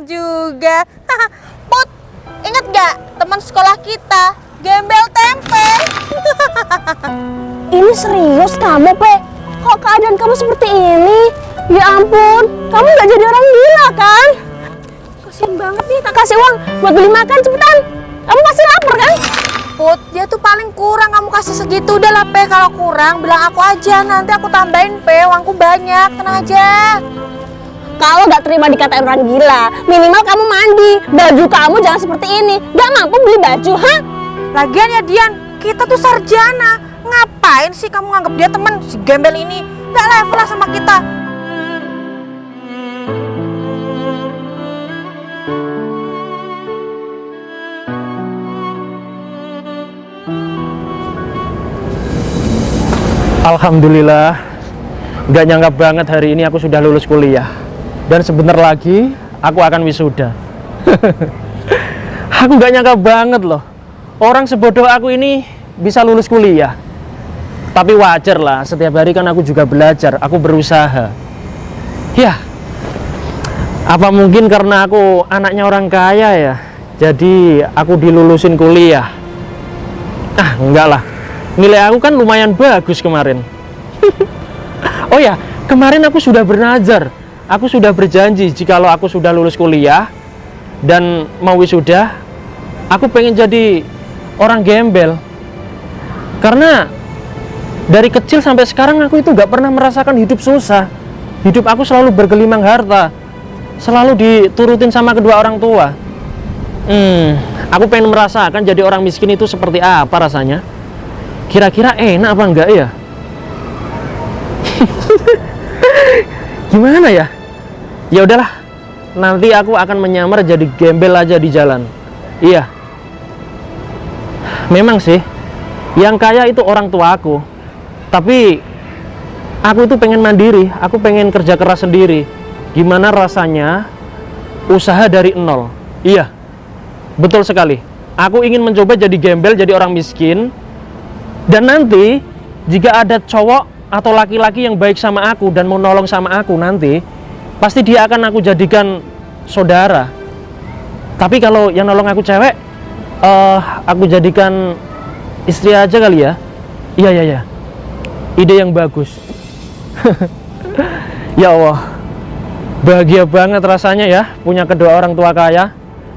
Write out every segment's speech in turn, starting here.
juga. Put, inget gak teman sekolah kita, Gembel Tempe? Ini serius kamu, Pe? Kok keadaan kamu seperti ini? Ya ampun, kamu gak jadi orang gila kan? Kasian banget nih, Tak kasih uang buat beli makan, cepetan. Kamu pasti lapar kan? Put, dia tuh paling kurang, kamu kasih segitu. Udah lah, Pe, kalau kurang bilang aku aja, nanti aku tambahin, Pe, uangku banyak, tenang aja. Kalau gak terima dikatain orang gila, minimal kamu mandi. Baju kamu jangan seperti ini. Gak mampu beli baju, ha? Lagian ya Dian, kita tuh sarjana. Ngapain sih kamu nganggap dia temen si Gembel ini? Gak level lah sama kita. Alhamdulillah, gak nyangka banget hari ini aku sudah lulus kuliah. Dan sebentar lagi aku akan wisuda. Aku gak nyangka banget loh, orang sebodoh aku ini bisa lulus kuliah. Tapi wajar lah, setiap hari kan aku juga belajar, aku berusaha. Ya, apa mungkin karena aku anaknya orang kaya ya, jadi aku dilulusin kuliah. Ah, enggak lah, nilai aku kan lumayan bagus kemarin. Oh ya, kemarin aku sudah bernazar. Aku sudah berjanji jikalau aku sudah lulus kuliah dan mau wisuda, aku pengen jadi orang gembel. Karena dari kecil sampai sekarang aku itu gak pernah merasakan hidup susah. Hidup aku selalu bergelimang harta, selalu diturutin sama kedua orang tua. Aku pengen merasakan jadi orang miskin itu seperti apa rasanya. Kira-kira enak apa enggak ya? Gimana ya? Ya udahlah, nanti aku akan menyamar jadi gembel aja di jalan. Iya, memang sih yang kaya itu orang tua aku, tapi aku itu pengen mandiri, aku pengen kerja keras sendiri. Gimana rasanya usaha dari nol? Iya, betul sekali. Aku ingin mencoba jadi gembel, jadi orang miskin. Dan nanti jika ada cowok atau laki-laki yang baik sama aku dan mau nolong sama aku, nanti pasti dia akan aku jadikan saudara. Tapi kalau yang nolong aku cewek, aku jadikan istri aja kali ya. Iya, ide yang bagus. Ya Allah, bahagia banget rasanya ya punya kedua orang tua kaya,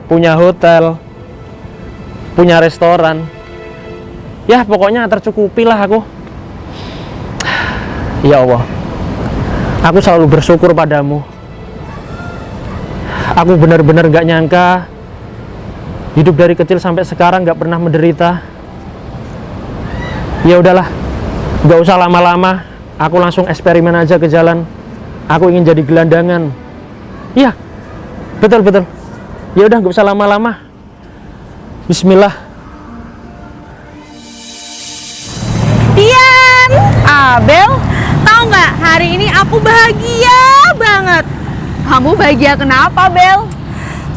punya hotel, punya restoran. Ya pokoknya tercukupi lah aku. Ya Allah, aku selalu bersyukur padamu. Aku benar-benar gak nyangka hidup dari kecil sampai sekarang gak pernah menderita. Ya udahlah, gak usah lama-lama, aku langsung eksperimen aja ke jalan. Aku ingin jadi gelandangan. Iya, betul. Ya udah, gak usah lama-lama. Bismillah. Dian, Abel, tahu nggak? Hari ini aku bahagia banget. Kamu bahagia kenapa, Bel?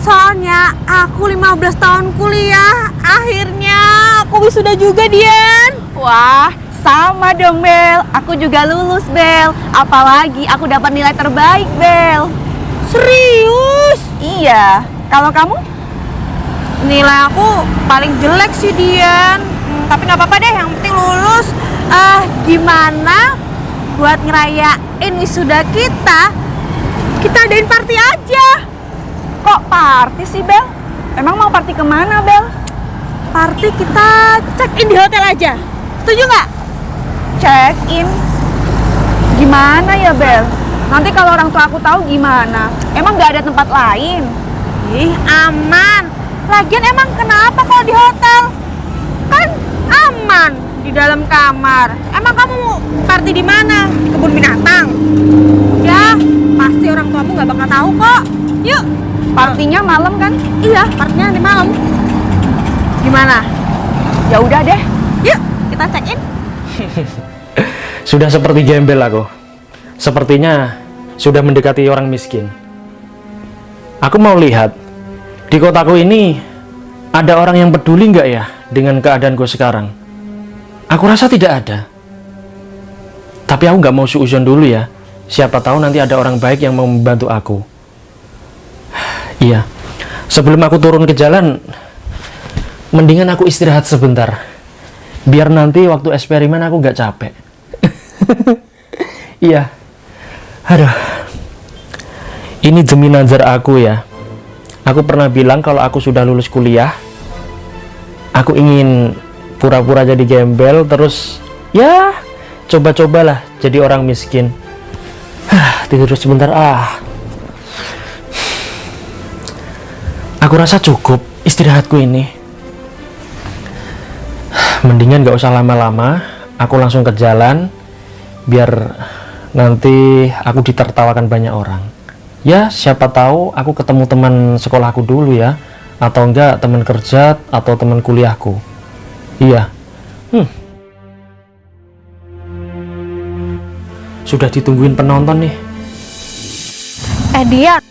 Soalnya aku 15 tahun kuliah, akhirnya aku wisuda juga, Dian. Wah, sama dong, Bel. Aku juga lulus, Bel. Apalagi aku dapat nilai terbaik, Bel. Serius? Iya. Kalau kamu? Nilai aku paling jelek sih, Dian. Tapi nggak apa-apa deh, yang penting lulus. Gimana buat ngerayain wisuda kita adain party aja. Kok party sih, Bel? Emang mau party kemana, Bel? Party kita check-in di hotel aja. Setuju nggak? Check-in? Gimana ya, Bel? Nanti kalau orang tua aku tahu gimana? Emang nggak ada tempat lain? Ih, aman. Lagian emang kenapa kalau di hotel? Kan aman di dalam kamar. Emang kamu mau party di mana? Di kebun binatang? Ya, pasti orang tuamu nggak bakal tahu kok. Yuk. Partinya malam kan? Iya, partinya nanti malam. Gimana? Ya udah deh. Yuk, kita check in. Sudah seperti gembel aku. Sepertinya sudah mendekati orang miskin. Aku mau lihat di kotaku ini ada orang yang peduli nggak ya dengan keadaanku sekarang. Aku rasa tidak ada. Tapi aku nggak mau suuzon dulu ya. Siapa tahu nanti ada orang baik yang mau membantu aku. Iya. Sebelum aku turun ke jalan, mendingan aku istirahat sebentar. Biar nanti waktu eksperimen aku nggak capek. Iya. Aduh. Ini demi nazar aku ya. Aku pernah bilang kalau aku sudah lulus kuliah, aku ingin pura-pura jadi gembel, terus ya coba-cobalah jadi orang miskin. Tidur sebentar Aku rasa cukup istirahatku ini. Mendingan gak usah lama-lama, aku langsung ke jalan, biar nanti aku ditertawakan banyak orang. Ya, siapa tahu aku ketemu teman sekolahku dulu ya, atau enggak teman kerja atau teman kuliahku. Iya. Sudah ditungguin penonton nih. Dian,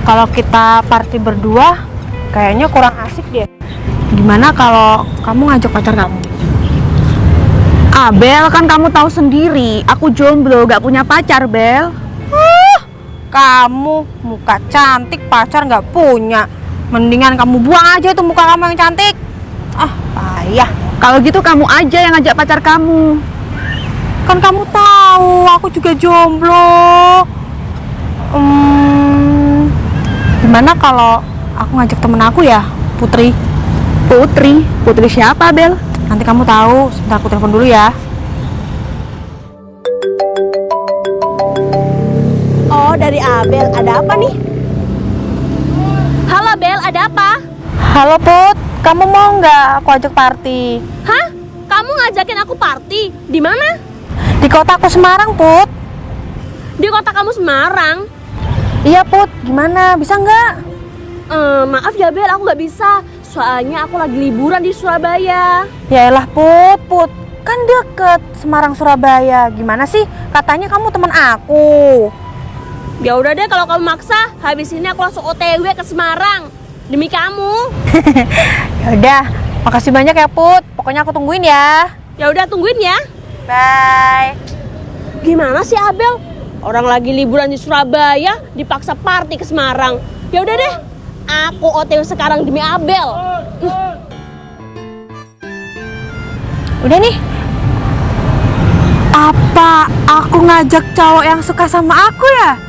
kalau kita party berdua kayaknya kurang asik deh. Gimana kalau kamu ngajak pacar kamu? Bel, kan kamu tahu sendiri, aku jomblo, gak punya pacar, Bel. Kamu muka cantik, pacar nggak punya. Mendingan kamu buang aja itu muka kamu yang cantik. Payah. Kalau gitu kamu aja yang ngajak pacar kamu. Kan kamu tahu aku juga jomblo. Gimana kalau aku ngajak temen aku ya, Putri? Putri? Putri siapa, Bel? Nanti kamu tahu. Sebentar aku telepon dulu ya. Oh, dari Abel. Ada apa nih? Halo Bel, ada apa? Halo Put, kamu mau nggak aku ajak party? Hah? Kamu ngajakin aku party? Di mana? Di kotaku Semarang, Put. Di kota kamu Semarang? Iya Put, gimana? Bisa nggak? Maaf ya Bel, aku nggak bisa. Soalnya aku lagi liburan di Surabaya. Yaelah Put. Kan deket Semarang Surabaya. Gimana sih? Katanya kamu teman aku. Ya udah deh, kalau kamu maksa, habis ini aku langsung OTW ke Semarang demi kamu. Ya udah, makasih banyak ya Put. Pokoknya aku tungguin ya. Ya udah, tungguin ya. Bye. Gimana sih Abel? Orang lagi liburan di Surabaya, dipaksa party ke Semarang. Ya udah deh, aku OTW sekarang demi Abel. Udah nih. Apa aku ngajak cowok yang suka sama aku ya?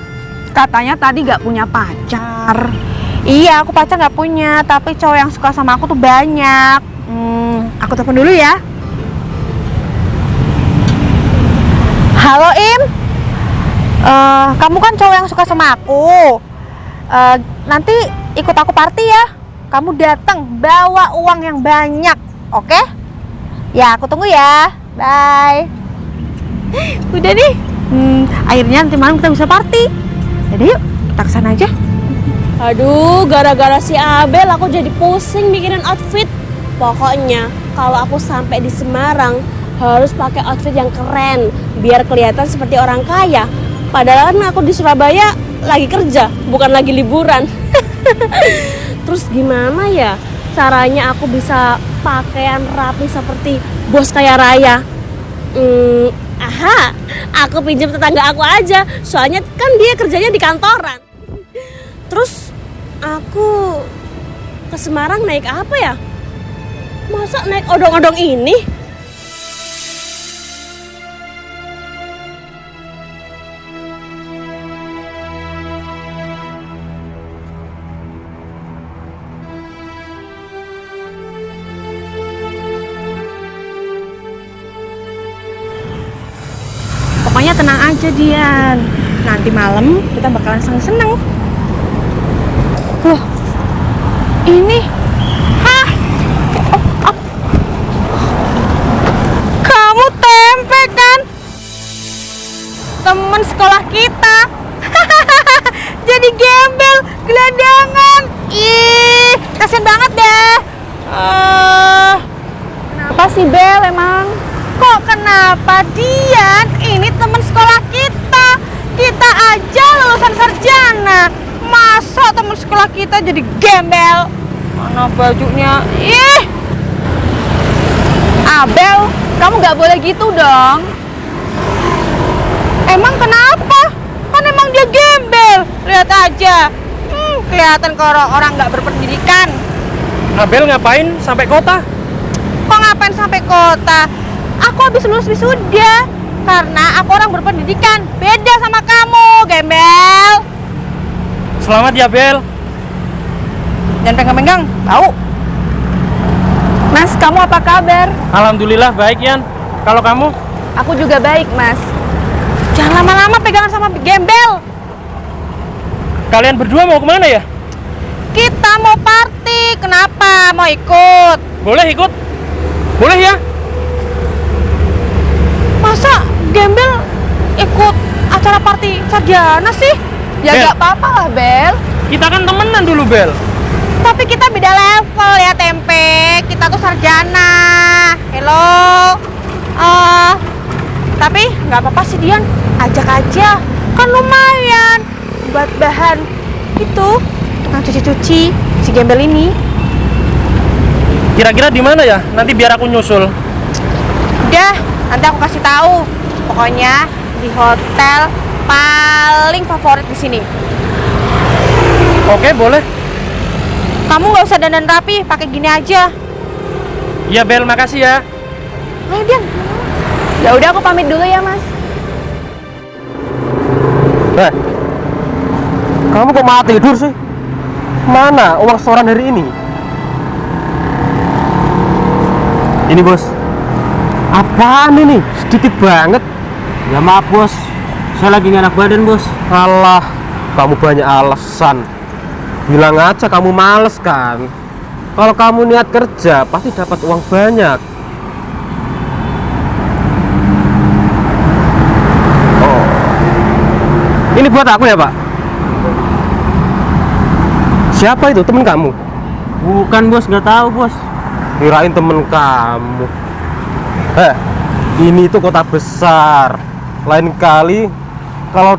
Katanya tadi gak punya pacar. Iya, aku pacar nggak punya, tapi cowok yang suka sama aku tuh banyak. Aku telepon dulu ya. Halo Im, kamu kan cowok yang suka sama aku. Nanti ikut aku party ya. Kamu datang bawa uang yang banyak, oke? Ya, aku tunggu ya. Bye. Udah nih. Akhirnya nanti malam kita bisa party. Jadi yuk, kita kesana aja. Aduh, gara-gara si Abel aku jadi pusing mikirin outfit. Pokoknya kalau aku sampai di Semarang harus pakai outfit yang keren biar kelihatan seperti orang kaya. Padahal kan aku di Surabaya lagi kerja, bukan lagi liburan. Terus gimana ya caranya aku bisa pakaian rapi seperti bos kaya raya? Aku pinjam tetangga aku aja, soalnya kan dia kerjanya di kantoran. Terus aku ke Semarang naik apa ya? Masa naik odong-odong ini? Pokoknya tenang aja Dian. Nanti malam kita bakalan seneng-seneng. Loh, ini kamu tempe kan? Temen sekolah kita. Jadi gembel, gelandangan. Ih, kasian banget deh. Kenapa sih, Bel, emang? Kok kenapa Dian? Ini teman sekolah kita. Kita aja lulusan sarjana. Masa teman sekolah kita jadi gembel? Mana bajunya? Ih! Abel, kamu gak boleh gitu dong. Emang kenapa? Kan emang dia gembel. Lihat aja. kelihatan kalau orang nggak berpendidikan. Abel ngapain sampai kota? Kok ngapain sampai kota? Aku habis lulus wisuda. Karena aku orang berpendidikan. Beda sama kamu, gembel. Selamat ya, Bel. Jangan pegang-pegang, tahu? Mas, kamu apa kabar? Alhamdulillah baik, Yan. Kalau kamu? Aku juga baik, Mas. Jangan lama-lama pegangan sama gembel. Kalian berdua mau kemana ya? Kita mau party. Kenapa? Mau ikut? Boleh ikut? Boleh ya? Masa gembel ikut acara party sarjana sih? Ya Bel. nggak apa-apa lah, Bel. Kita kan temenan dulu, Bel. Tapi kita beda level ya, Tempe. Kita tuh sarjana. Hello. Tapi nggak apa-apa sih, Dian. Ajak aja. Kan lumayan buat bahan itu tukang cuci-cuci si gembel ini. Kira-kira di mana ya? Nanti biar aku nyusul. Udah, nanti aku kasih tahu. Pokoknya di hotel paling favorit di sini. Oke, boleh. Kamu nggak usah dandan rapi, pakai gini aja. Iya, Bel, makasih ya. Ayo, Dian. Ya udah, aku pamit dulu ya, Mas. Kamu kok malah tidur sih? Mana uang setoran hari ini? Ini, Bos. Apaan ini? Sedikit banget. Ya maaf bos, saya lagi nggak enak badan bos. Alah, kamu banyak alasan. Bilang aja kamu males kan. Kalau kamu niat kerja, pasti dapat uang banyak. Oh. Ini buat aku ya, Pak? Siapa itu? Temen kamu? Bukan bos, nggak tahu bos. Kirain temen kamu. Ini tuh kota besar. Lain kali kalau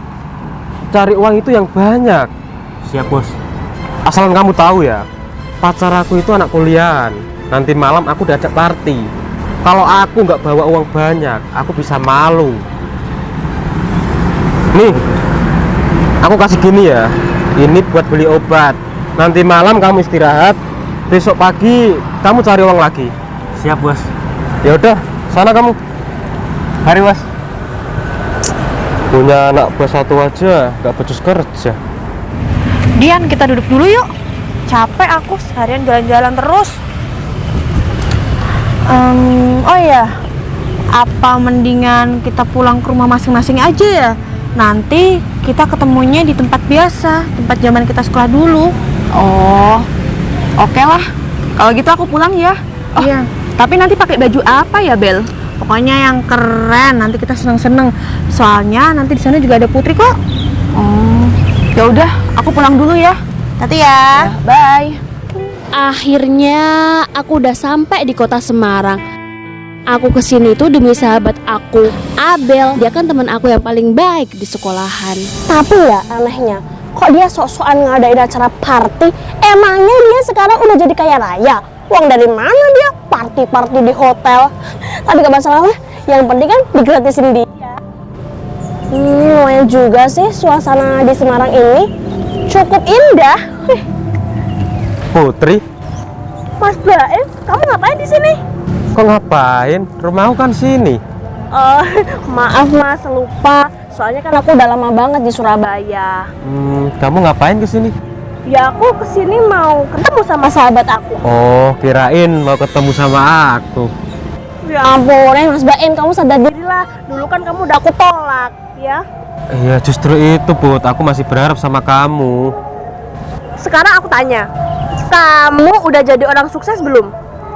cari uang itu yang banyak. Siap bos. Asal kamu tahu ya, pacar aku itu anak kuliahan. Nanti malam aku diajak party. Kalau aku nggak bawa uang banyak, aku bisa malu. Nih, aku kasih gini ya. Ini buat beli obat. Nanti malam kamu istirahat. Besok pagi kamu cari uang lagi. Siap bos. Ya udah, sana kamu. Hari Mas. Punya anak buah satu aja, nggak becus kerja. Dian, kita duduk dulu yuk. Capek aku seharian jalan-jalan terus. Oh iya, apa mendingan kita pulang ke rumah masing-masing aja ya? Nanti kita ketemunya di tempat biasa, tempat zaman kita sekolah dulu. Oh, oke lah. Kalau gitu aku pulang ya. Oh, Iya. tapi nanti pakai baju apa ya, Bel? Pokoknya yang keren, nanti kita seneng-seneng. Soalnya nanti di sana juga ada Putri kok. Oh, ya udah, aku pulang dulu ya. Hati ya. Bye. Akhirnya aku udah sampai di kota Semarang. Aku kesini tuh demi sahabat aku, Abel. Dia kan teman aku yang paling baik di sekolahan. Tapi ya anehnya, kok dia sok-sokan ngadain acara party? Emangnya dia sekarang udah jadi kaya raya? Uang dari mana dia party-party di hotel? Tapi gak masalah lah, yang penting kan digratisin dia. Lumayan juga sih suasana di Semarang ini. Cukup indah. Putri, Mas Baim, kamu ngapain di sini? kok ngapain? Rumahku kan sini. Maaf mas, lupa. Soalnya kan aku udah lama banget di Surabaya. Kamu ngapain kesini? Ya aku kesini mau ketemu sama sahabat aku. Oh, kirain mau ketemu sama aku. Ya ampun, Mas Baim, kamu sadar diri lah. Dulu kan kamu udah aku tolak, ya. Iya, justru itu, Put. Aku masih berharap sama kamu. Sekarang aku tanya, kamu udah jadi orang sukses belum?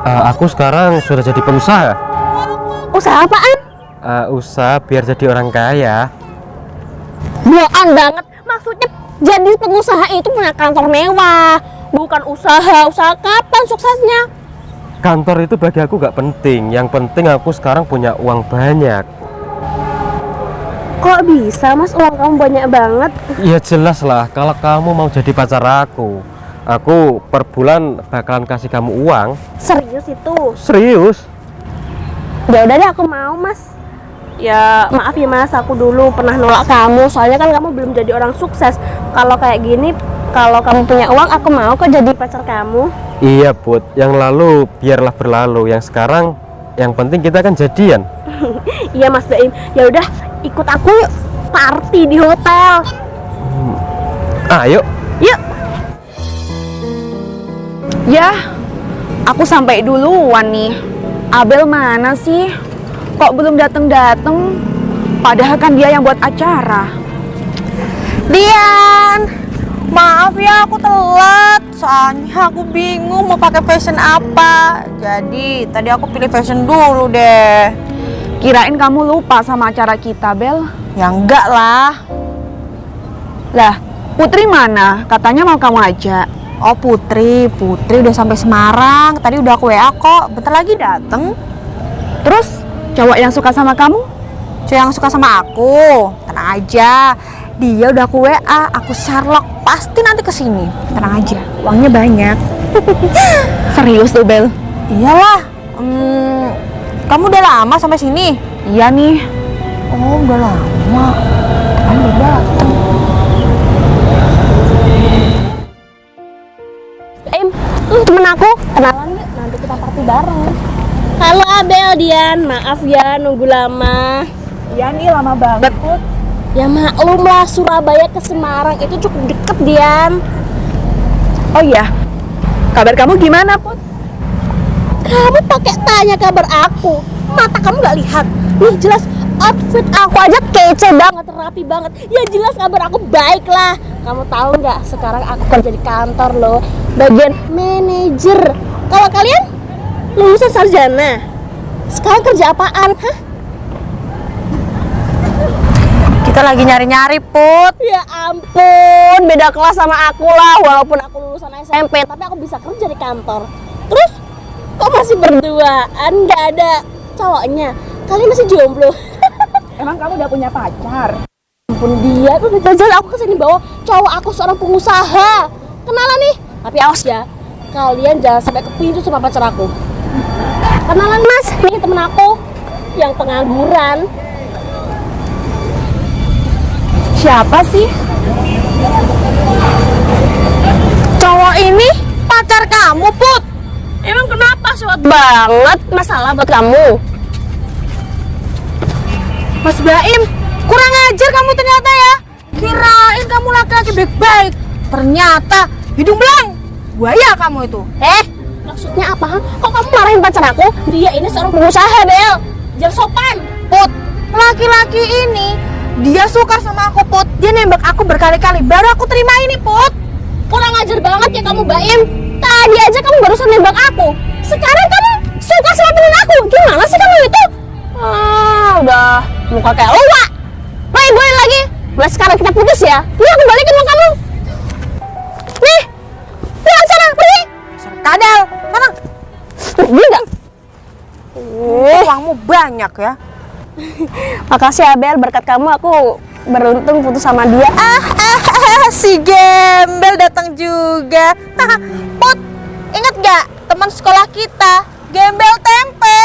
Aku sekarang sudah jadi pengusaha. Usaha apaan? Usaha biar jadi orang kaya. Bohong banget. Maksudnya jadi pengusaha itu punya kantor mewah, bukan usaha. Usaha kapan suksesnya? Kantor itu bagi aku gak penting. Yang penting aku sekarang punya uang banyak. Kok bisa mas, uang kamu banyak banget? Ya jelas lah, kalau kamu mau jadi pacar aku per bulan bakalan kasih kamu uang. Serius itu? Serius? Ya udah deh, aku mau mas. Ya maaf ya mas, aku dulu pernah nolak kamu. Soalnya kan kamu belum jadi orang sukses. Kalau kayak gini Kalau kamu punya uang, aku mau kok jadi pacar kamu. Iya Put, yang lalu biarlah berlalu, yang sekarang yang penting kita kan jadian. Iya Mas Baim. Ya udah, ikut aku yuk party di hotel. Ayo. Yuk. Ya, aku sampai duluan nih. Abel mana sih? Kok belum dateng-dateng? Padahal kan dia yang buat acara. Dian, maaf ya aku telat. Soalnya aku bingung mau pakai fashion apa. Jadi tadi aku pilih fashion dulu deh. Kirain kamu lupa sama acara kita, Bel. Ya enggak lah. Lah, Putri mana? Katanya mau kamu ajak. Oh Putri udah sampai Semarang. Tadi udah aku WA kok. Bentar lagi dateng. Terus, cowok yang suka sama kamu? Cowok yang suka sama aku, tenang aja. Dia udah aku WA, aku Sherlock, pasti nanti kesini. Tenang aja, uangnya banyak. Serius tuh, Bel? Iyalah. Kamu udah lama sampai sini? Iya nih. Oh, udah lama. Kan udah dateng. Temen aku, kenalan yuk, nanti kita party bareng. Halo Abel, Dian, maaf ya nunggu lama. Iya nih, lama banget, Put. Ya maklum lah, Surabaya ke Semarang itu cukup deket, Dian. Oh iya, kabar kamu gimana, Put? Kamu pakai tanya kabar aku, mata kamu nggak lihat? Nih jelas outfit aku aja kece banget, rapi banget. Ya jelas kabar aku baik lah. Kamu tahu nggak? Sekarang aku kerja di kantor loh, bagian manajer. Kalau kalian lulusan sarjana, sekarang kerja apaan? Hah? Kita lagi nyari-nyari, Put. Ya ampun, beda kelas sama aku lah. Walaupun aku lulusan SMP, tapi aku bisa kerja di kantor. Terus, kok masih berduaan? Nggak ada cowoknya? Kalian masih jomblo? Emang kamu udah punya pacar? Ampun dia tuh jajan aku kesini bawa cowok aku seorang pengusaha. Kenalan nih. Tapi awas ya, kalian jangan sampai ke pintu sama pacar aku. Kenalan Mas, ini temen aku yang pengangguran. Siapa sih? Cowok ini pacar kamu, Put. Emang kenapa suat banget masalah buat kamu? Mas Baim, kurang ajar kamu ternyata ya. Kirain kamu laki-laki baik-baik. Ternyata hidung belang. Buaya kamu itu. Maksudnya apa? Kok kamu marahin pacar aku? Dia ini seorang pengusaha, Bel. Jangan sopan. Put, laki-laki ini dia suka sama aku, Put. Dia nembak aku berkali-kali. Baru aku terima ini, Put. Kurang ajar banget ya kamu, Baim. Tadi aja kamu barusan nembak aku. Sekarang kamu suka sama temen aku. Gimana sih kamu itu? Udah muka kayak lupa. Main lagi. Mulai sekarang kita putus ya. Nih aku balikin sama kamu. Nih. Pulang sana, pergi. Kadal, mana? Pergi enggak? Uangmu banyak ya. Makasih Abel, berkat kamu aku beruntung putus sama dia. Si gembel datang juga. Put, ingat gak teman sekolah kita? Gembel tempe.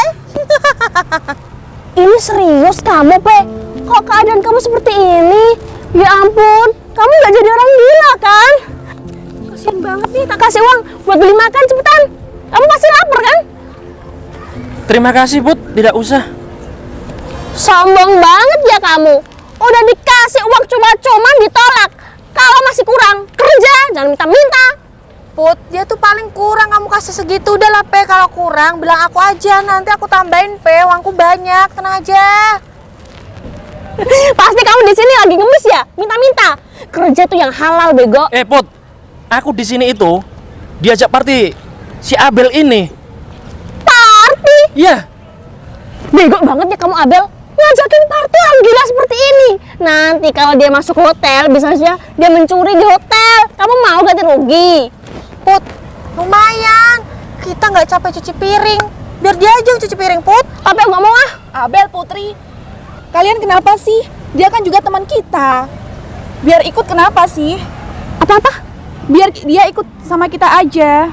Ini serius kamu, Pe? Kok keadaan kamu seperti ini? Ya ampun, kamu gak jadi orang gila kan? Kasian banget nih, tak kasih uang buat beli makan cepetan. Kamu pasti lapar kan? Terima kasih, Put. Tidak usah. Sombong banget ya kamu. Udah dikasih uang cuma-cuma ditolak. Kalau masih kurang, kerja, jangan minta-minta. Put, dia tuh paling kurang kamu kasih segitu. Udah lah, Pe, kalau kurang bilang aku aja. Nanti aku tambahin, Pe. Uangku banyak, tenang aja. Pasti kamu di sini lagi ngemis ya? Minta-minta. Kerja tuh yang halal, bego. Put. Aku di sini itu diajak party si Abel ini. Party? Iya. Bego banget ya kamu, Abel. Ngajakin party orang gila seperti ini. Nanti kalau dia masuk hotel, bisa saja dia mencuri di hotel. Kamu mau ganti rugi? Put, lumayan. Kita nggak capek cuci piring. Biar dia aja yang cuci piring, Put. Tapi aku nggak mau ah. Abel, Putri. Kalian kenapa sih? Dia kan juga teman kita. Biar ikut kenapa sih? Apa-apa? Biar dia ikut sama kita aja.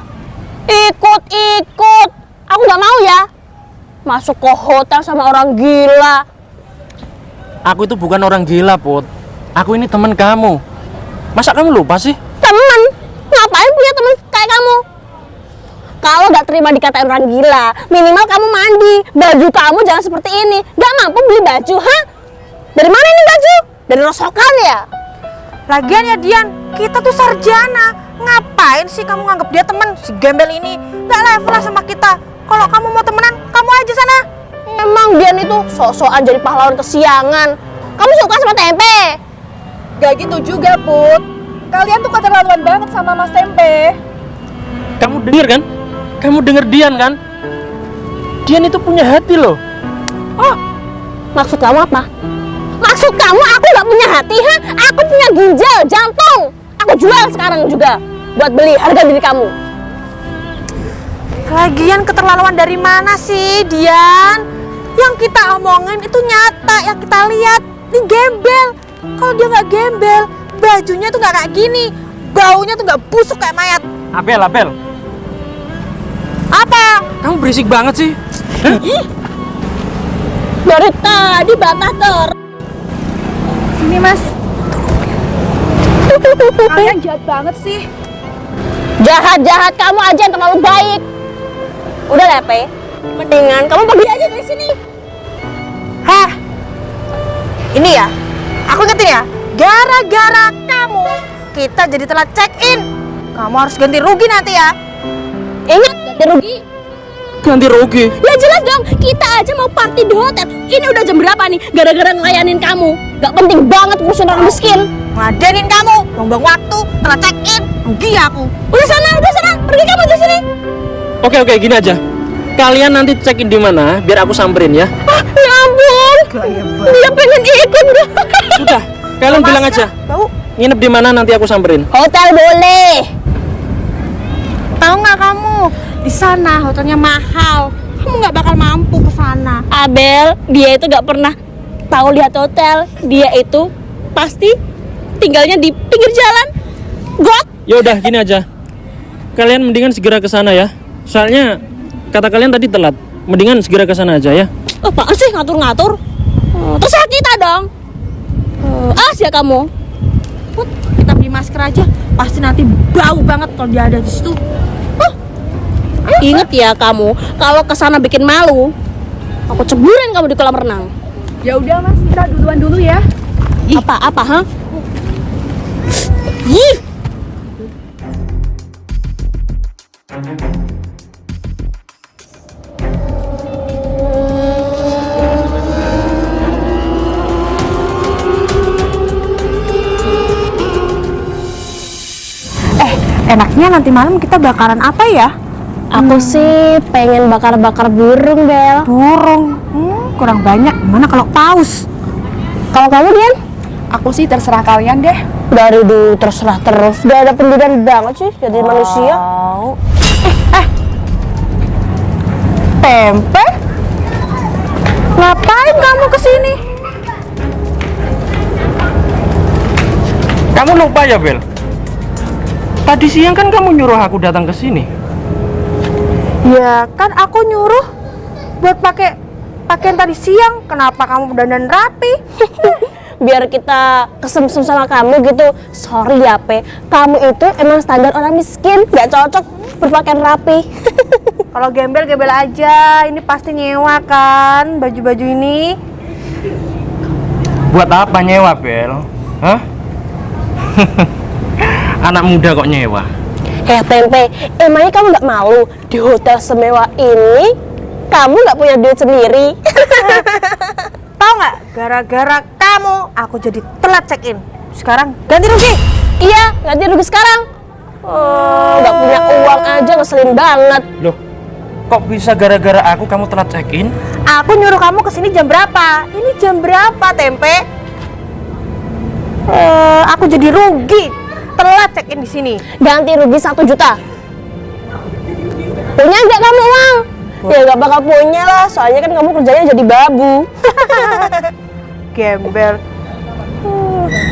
Ikut. Aku nggak mau ya. Masuk ke hotel sama orang gila. Aku itu bukan orang gila, Put. Aku ini teman kamu. Masa kamu lupa sih? temen. Ngapain punya temen kayak kamu? Kalau nggak terima dikatain orang gila, minimal kamu mandi. Baju kamu jangan seperti ini. Nggak mampu beli baju, hah? Dari mana ini baju? Dari rosokan ya? Lagian ya Dian, kita tuh sarjana. Ngapain sih kamu nganggap dia teman? Si gembel ini nggak level lah sama kita. Kalau kamu mau temenan, kamu aja sana. Emang Dian itu sok-sokan jadi pahlawan kesiangan. Kamu suka sama tempe? Gak gitu juga, Put. Kalian tuh keterlaluan banget sama Mas Tempe. Kamu denger kan? Kamu denger Dian kan? Dian itu punya hati loh. Oh, maksud kamu apa? Maksud kamu aku nggak punya hati, ha? Aku punya ginjal, jantung. Aku jual sekarang juga buat beli harga diri kamu. Lagian keterlaluan dari mana sih Dian? Yang kita omongin itu nyata, yang kita lihat. Ini gembel. Kalau dia nggak gembel, bajunya tuh nggak kayak gini. Baunya tuh nggak busuk kayak mayat. Abel. Apa? Kamu berisik banget sih. Dari tadi bantah ter. Sini, Mas. Kalian jahat banget sih. Jahat-jahat kamu aja yang terlalu baik. Udah Lepe, mendingan kamu pergi aja dari sini. Heh, ini ya, aku ingetin ya, gara-gara kamu kita jadi telat check-in. Kamu harus ganti rugi nanti ya. Ingat, ganti rugi. Ganti rugi. Ya jelas dong, kita aja mau party di hotel. Ini udah jam berapa nih? Gara-gara ngelayanin kamu. Gak penting banget ngurusin orang miskin. Ngadenin kamu, buang-buang waktu, telat check-in, rugi aku. Udah sana, pergi kamu dari sini. Oke, gini aja. Kalian nanti check in di mana biar aku samperin ya. Ya ampun, dia pengen ikut. Sudah, kalian bilang aja. Bau. Nginep di mana nanti aku samperin. Hotel boleh. Tahu nggak kamu? Di sana hotelnya mahal. Kamu nggak bakal mampu ke sana. Abel, dia itu gak pernah tahu lihat hotel. Dia itu pasti tinggalnya di pinggir jalan. Got. Ya udah, gini aja. Kalian mendingan segera ke sana ya. Soalnya kata kalian tadi telat. Mendingan segera ke sana aja ya. Apaan sih ngatur-ngatur? Terserah kita dong. Ya kamu. Put, kita beli masker aja. Pasti nanti bau banget kalau dia ada di situ. Ingat ya kamu, kalau kesana bikin malu, aku ceburin kamu di kolam renang. Ya udah, Mas, kita duluan dulu ya. Apa, ha? Ih. Enaknya nanti malam kita bakaran apa ya? Aku sih pengen bakar-bakar burung, Bel. Burung. Kurang banyak. Gimana kalau paus? Kalau kamu, Dian? Aku sih terserah kalian deh. Dari dulu terserah terus. Gak ada pendirian banget sih jadi manusia. Tempe? Ngapain kamu kesini? Kamu lupa ya, Bel? Tadi siang kan kamu nyuruh aku datang ke sini. Ya kan aku nyuruh buat pakai pakaian tadi siang. Kenapa kamu dandan rapi? Biar kita kesemsem sama kamu gitu. Sorry ya, Pe. Kamu itu emang standar orang miskin, gak cocok berpakaian rapi. Kalau gembel aja. Ini pasti nyewa kan baju-baju ini. Buat apa nyewa, Bel? Hah? Anak muda kok nyewa. Tempe, emangnya kamu gak malu di hotel semewah ini kamu gak punya duit sendiri? Tahu nggak? Gara-gara kamu aku jadi telat check-in. Sekarang ganti rugi. Iya, ganti rugi sekarang. Gak punya uang aja ngeselin banget. Loh, kok bisa gara-gara aku kamu telat check-in? Aku nyuruh kamu kesini jam berapa? Ini jam berapa, Tempe? Aku jadi rugi telat check-in di sini. Ganti rugi 1 juta. Punya nggak kamu uang? Ya nggak bakal punya lah, soalnya kan kamu kerjanya jadi babu. Gembel.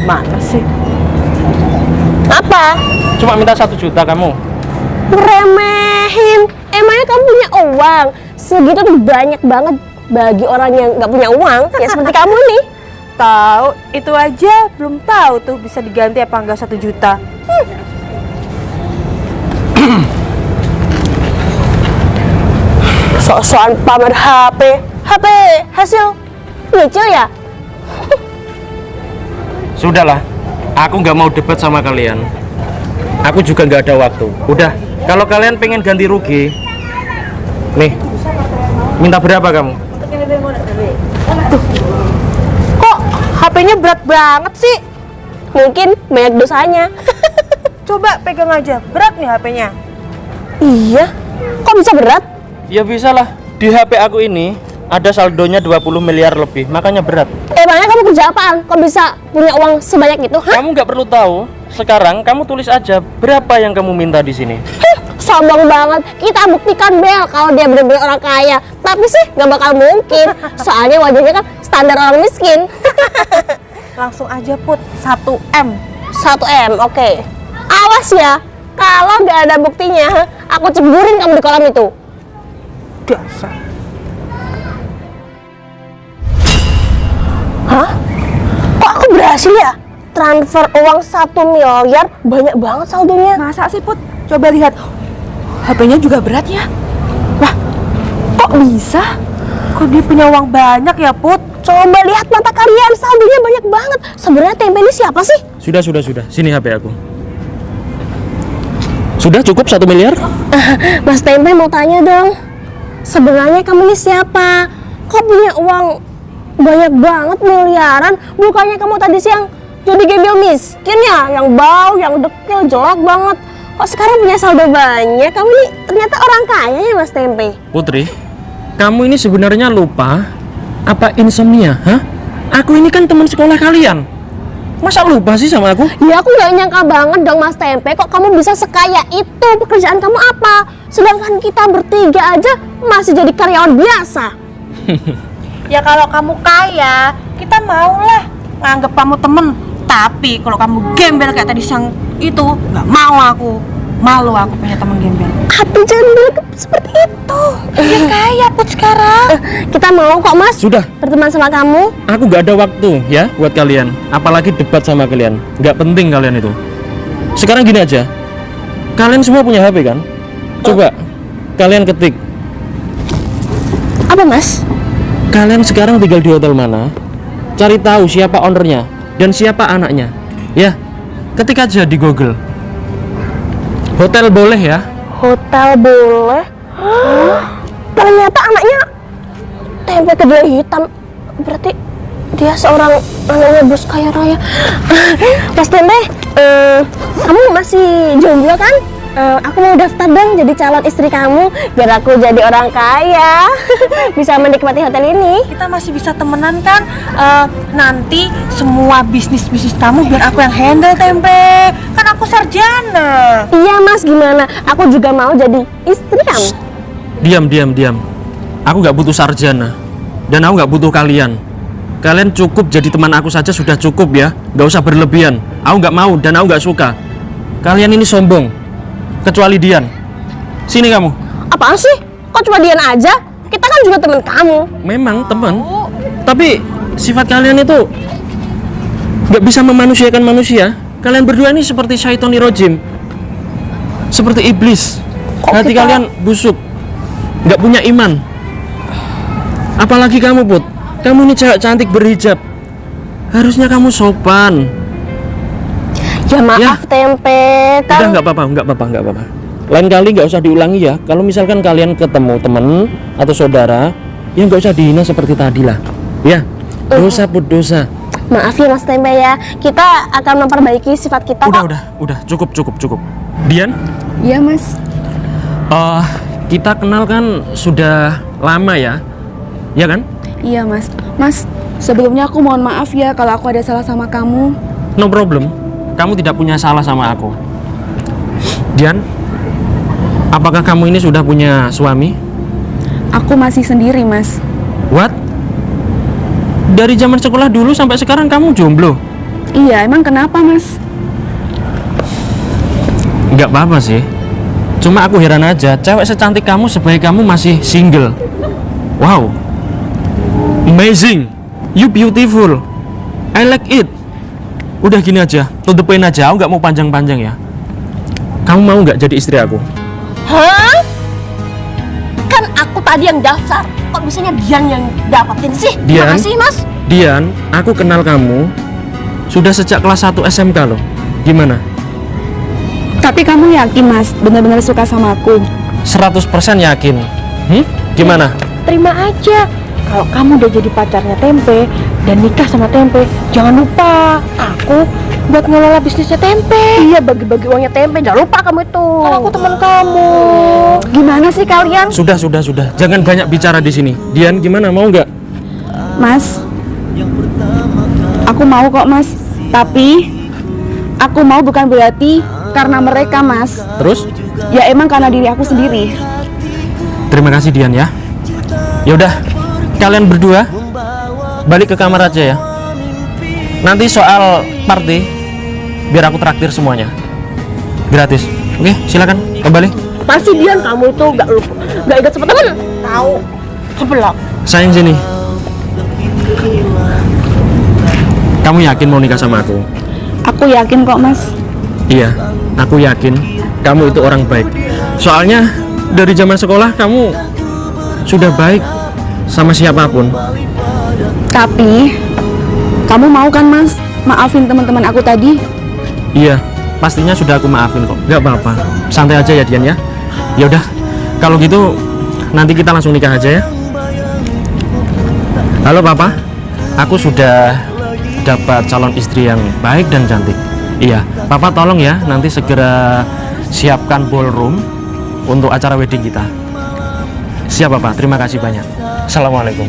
Mana sih? Apa? Cuma minta 1 juta kamu. Remehin. Emangnya kamu punya uang? Segitu tuh banyak banget bagi orang yang nggak punya uang, ya seperti kamu nih. Tahu, itu aja belum tahu tuh bisa diganti apa enggak 1 juta. Sok-sokan pamer HP. HP hasil nyicil ya? Sudahlah, aku nggak mau debat sama kalian. Aku juga nggak ada waktu. Udah, kalau kalian pengen ganti rugi, nih, minta berapa kamu? Kok HP-nya berat banget sih? Mungkin banyak dosanya. Coba pegang aja, berat nih HP-nya. Iya, kok bisa berat? Ya bisa lah. Di HP aku ini ada saldonya 20 miliar lebih, makanya berat. Emangnya kamu kerja apaan? Kok bisa punya uang sebanyak itu? Hah? Kamu nggak perlu tahu. Sekarang kamu tulis aja berapa yang kamu minta di sini. Sombong banget. Kita buktikan Bel kalau dia benar-benar orang kaya. Tapi sih nggak bakal mungkin. Soalnya wajahnya kan standar orang miskin. Langsung aja Put, 1M. 1M, oke. Awas ya, kalau nggak ada buktinya, aku ceburin kamu di kolam itu. Dasar. Hah? Kok aku berhasil ya? Transfer uang 1 miliar, banyak banget saldonya. Masa sih Put? Coba lihat. HP-nya juga berat ya? Lah, kok bisa? Kok dia punya uang banyak ya Put? Coba lihat mata kalian, saldonya banyak banget. Sebenarnya Tempe ini siapa sih? Sudah. Sini HP aku. Sudah cukup 1 miliar? Mas Tempe mau tanya dong. Sebenarnya kamu ini siapa? Kok punya uang banyak banget miliaran? Bukannya kamu tadi siang jadi gembel miskin ya? Yang bau, yang dekil, jelek banget. Kok sekarang punya saldo banyak? Kamu ini ternyata orang kaya ya Mas Tempe? Putri, kamu ini sebenarnya lupa apa insomnia? Hah? Aku ini kan teman sekolah kalian. Masa lupa sih sama aku? Ya aku nggak nyangka banget dong Mas Tempe. Kok kamu bisa sekaya itu? Pekerjaan kamu apa? Sedangkan kita bertiga aja masih jadi karyawan biasa. Ya kalau kamu kaya, kita maulah nganggep kamu temen. Tapi kalau kamu gembel kayak tadi siang itu, nggak mau aku. Malu aku punya teman gembel. Tapi jangan bilang seperti itu. Ya kaya Put sekarang. Kita mau kok Mas Sudah, berteman sama kamu. aku nggak ada waktu ya buat kalian. Apalagi debat sama kalian. Nggak penting kalian itu. Sekarang gini aja. Kalian semua punya HP kan? Coba kalian ketik. Apa Mas? Kalian sekarang tinggal di hotel mana? Cari tahu siapa ownernya dan siapa anaknya. Ya, ketik aja di Google. Hotel boleh ya? Hotel boleh. Ternyata anaknya Tempe kedai hitam. Berarti dia seorang anaknya bos kaya raya. Mas Tempe, kamu masih jomblo kan? Aku mau daftar dong jadi calon istri kamu biar aku jadi orang kaya. Bisa menikmati hotel ini. Kita masih bisa temenan kan? Nanti semua bisnis kamu biar aku yang handle Tempe. Kan aku sarjana. Iya Mas, gimana? Aku juga mau jadi istri kamu. Diam. Aku nggak butuh sarjana dan aku nggak butuh kalian. Kalian cukup jadi teman aku saja sudah cukup ya. Nggak usah berlebihan. Aku nggak mau dan aku nggak suka. Kalian ini sombong. Kecuali Dian. Sini kamu. Apaan sih? Kok cuma Dian aja? Kita kan juga teman kamu. Memang teman. Tapi sifat kalian itu nggak bisa memanusiakan manusia. Kalian berdua ini seperti syaitonir rojim. Seperti iblis. Hati kalian busuk. Nggak punya iman. Apalagi kamu Put. Kamu ini cewek cantik berhijab. Harusnya kamu sopan. Ya maaf Tempe. Udah nggak apa-apa. Lain kali nggak usah diulangi ya. Kalau misalkan kalian ketemu temen atau saudara, ya nggak usah dihina seperti tadi lah. Ya, dosa Put, dosa. Maaf ya Mas Tempe ya. Kita akan memperbaiki sifat kita kok. Udah, cukup. Dian? Iya Mas. Kita kenal kan sudah lama ya, ya kan? Iya Mas. Mas, sebelumnya aku mohon maaf ya kalau aku ada salah sama kamu. No problem. Kamu tidak punya salah sama aku. Dian, apakah kamu ini sudah punya suami? Aku masih sendiri Mas. What? Dari zaman sekolah dulu sampai sekarang kamu jomblo? Iya, emang kenapa Mas? Nggak apa-apa sih. Cuma aku heran aja, cewek secantik kamu sebaik kamu masih single. Wow, amazing, you beautiful, I like it. Udah gini aja, to the point aja, aku nggak mau panjang-panjang ya. Kamu mau nggak jadi istri aku? Hah? Kan aku tadi yang daftar. Kok bisanya Dian yang dapetin sih? Dian? Makasih Mas. Dian, aku kenal kamu sudah sejak kelas 1 SMK loh. Gimana? Tapi kamu yakin Mas benar-benar suka sama aku? 100% yakin. Gimana? Terima aja. Kalau kamu udah jadi pacarnya Tempe dan nikah sama Tempe, jangan lupa aku buat ngelola bisnisnya Tempe. Iya, bagi-bagi uangnya Tempe. Jangan lupa kamu itu. Kan aku teman kamu. Gimana sih kalian? Sudah. Jangan banyak bicara di sini. Dian, gimana? Mau nggak? Mas, aku mau kok Mas. Tapi aku mau bukan berarti karena mereka Mas. Terus? Ya emang karena diri aku sendiri. Terima kasih Dian ya. Yaudah, kalian berdua balik ke kamar aja ya. Nanti soal party biar aku traktir semuanya. Gratis. Oke, silakan kembali. Pasti Dian, kamu itu gak ingat sama temen. Tahu. Sebelak. Sayang sini. Kamu yakin mau nikah sama aku? Aku yakin kok Mas. Iya, aku yakin kamu itu orang baik. Soalnya dari zaman sekolah kamu sudah baik sama siapapun. Tapi kamu mau kan Mas maafin teman-teman aku tadi? Iya, pastinya sudah aku maafin kok. Gak apa-apa. Santai aja ya Dian ya. Ya udah, kalau gitu nanti kita langsung nikah aja ya. Halo Papa, aku sudah dapat calon istri yang baik dan cantik. Iya, Papa tolong ya nanti segera siapkan ballroom untuk acara wedding kita. Siap Papa, terima kasih banyak. Assalamualaikum.